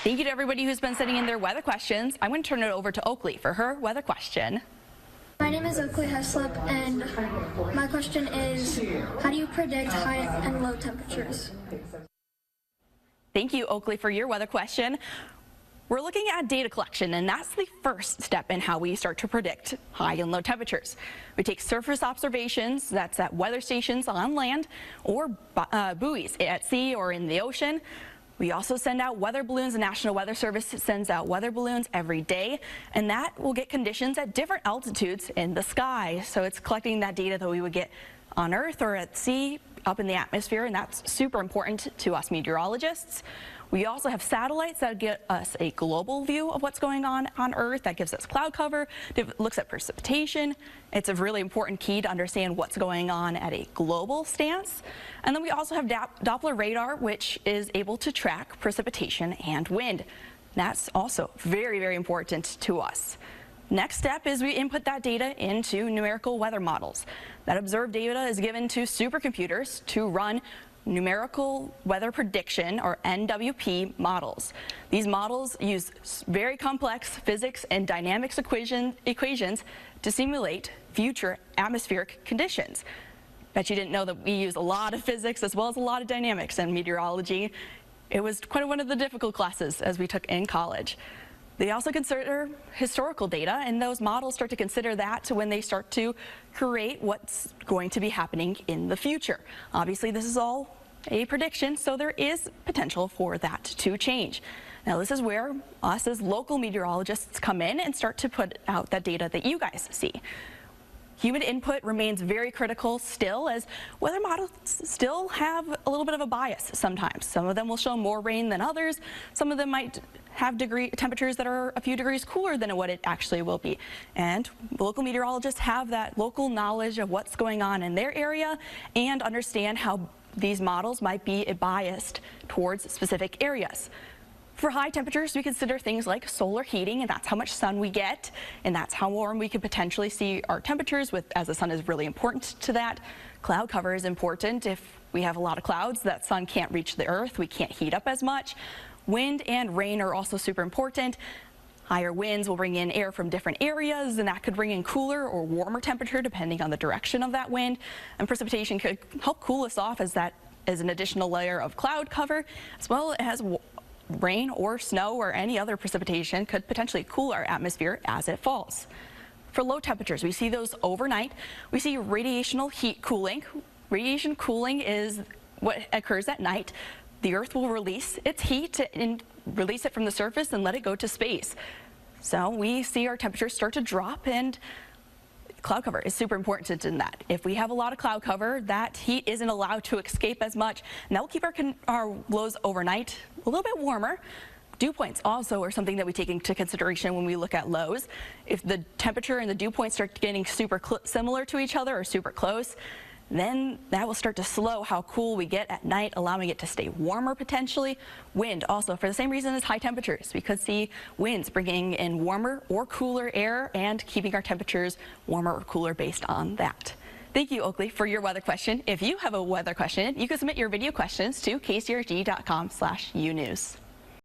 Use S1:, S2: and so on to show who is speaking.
S1: Thank you to everybody who's been sending in their weather questions. I'm going to turn it over to Oakleigh for her weather question.
S2: My name is Oakleigh Heslop, and my question is, how do you predict high and low temperatures?
S1: Thank you, Oakleigh, for your weather question. We're looking at data collection, and that's the first step in how we start to predict high and low temperatures. We take surface observations, that's at weather stations on land or buoys at sea or in the ocean. We also send out weather balloons. The National Weather Service sends out weather balloons every day, and that will get conditions at different altitudes in the sky. So it's collecting that data that we would get on Earth or at sea, up in the atmosphere, and that's super important to us meteorologists. We also have satellites that get us a global view of what's going on Earth. That gives us cloud cover, looks at precipitation. It's a really important key to understand what's going on at a global stance. And then we also have Doppler radar, which is able to track precipitation and wind. That's also very, very important to us. Next step is we input that data into numerical weather models. That observed data is given to supercomputers to run numerical weather prediction, or NWP, models. These models use very complex physics and dynamics equations to simulate future atmospheric conditions. Bet you didn't know that we use a lot of physics as well as a lot of dynamics in meteorology. It was quite one of the difficult classes as we took in college. They also consider historical data, and those models start to consider that when they start to create what's going to be happening in the future. Obviously, this is all a prediction, so there is potential for that to change. Now, this is where us as local meteorologists come in and start to put out that data that you guys see. Human input remains very critical still, as weather models still have a little bit of a bias sometimes. Some of them will show more rain than others. Some of them might have temperatures that are a few degrees cooler than what it actually will be. And local meteorologists have that local knowledge of what's going on in their area and understand how these models might be biased towards specific areas. For high temperatures, we consider things like solar heating, and that's how much sun we get, and that's how warm we could potentially see our temperatures with, as the sun is really important to that. Cloud cover is important. If we have a lot of clouds, that sun can't reach the earth, we can't heat up as much. Wind and rain are also super important. Higher winds will bring in air from different areas, and that could bring in cooler or warmer temperature depending on the direction of that wind. And precipitation could help cool us off, as that is an additional layer of cloud cover, as well as rain or snow or any other precipitation could potentially cool our atmosphere as it falls. For low temperatures, we see those overnight. We see radiational heat cooling. Radiation cooling is what occurs at night. The Earth will release its heat and release it from the surface and let it go to space. So we see our temperatures start to drop, and cloud cover is super important in that. If we have a lot of cloud cover, that heat isn't allowed to escape as much, and that will keep our lows overnight a little bit warmer. Dew points also are something that we take into consideration when we look at lows. If the temperature and the dew points start getting super similar to each other or super close, then that will start to slow how cool we get at night, allowing it to stay warmer potentially. Wind also, for the same reason as high temperatures. We could see winds bringing in warmer or cooler air and keeping our temperatures warmer or cooler based on that. Thank you, Oakleigh, for your weather question. If you have a weather question, you can submit your video questions to kcrg.com/unews.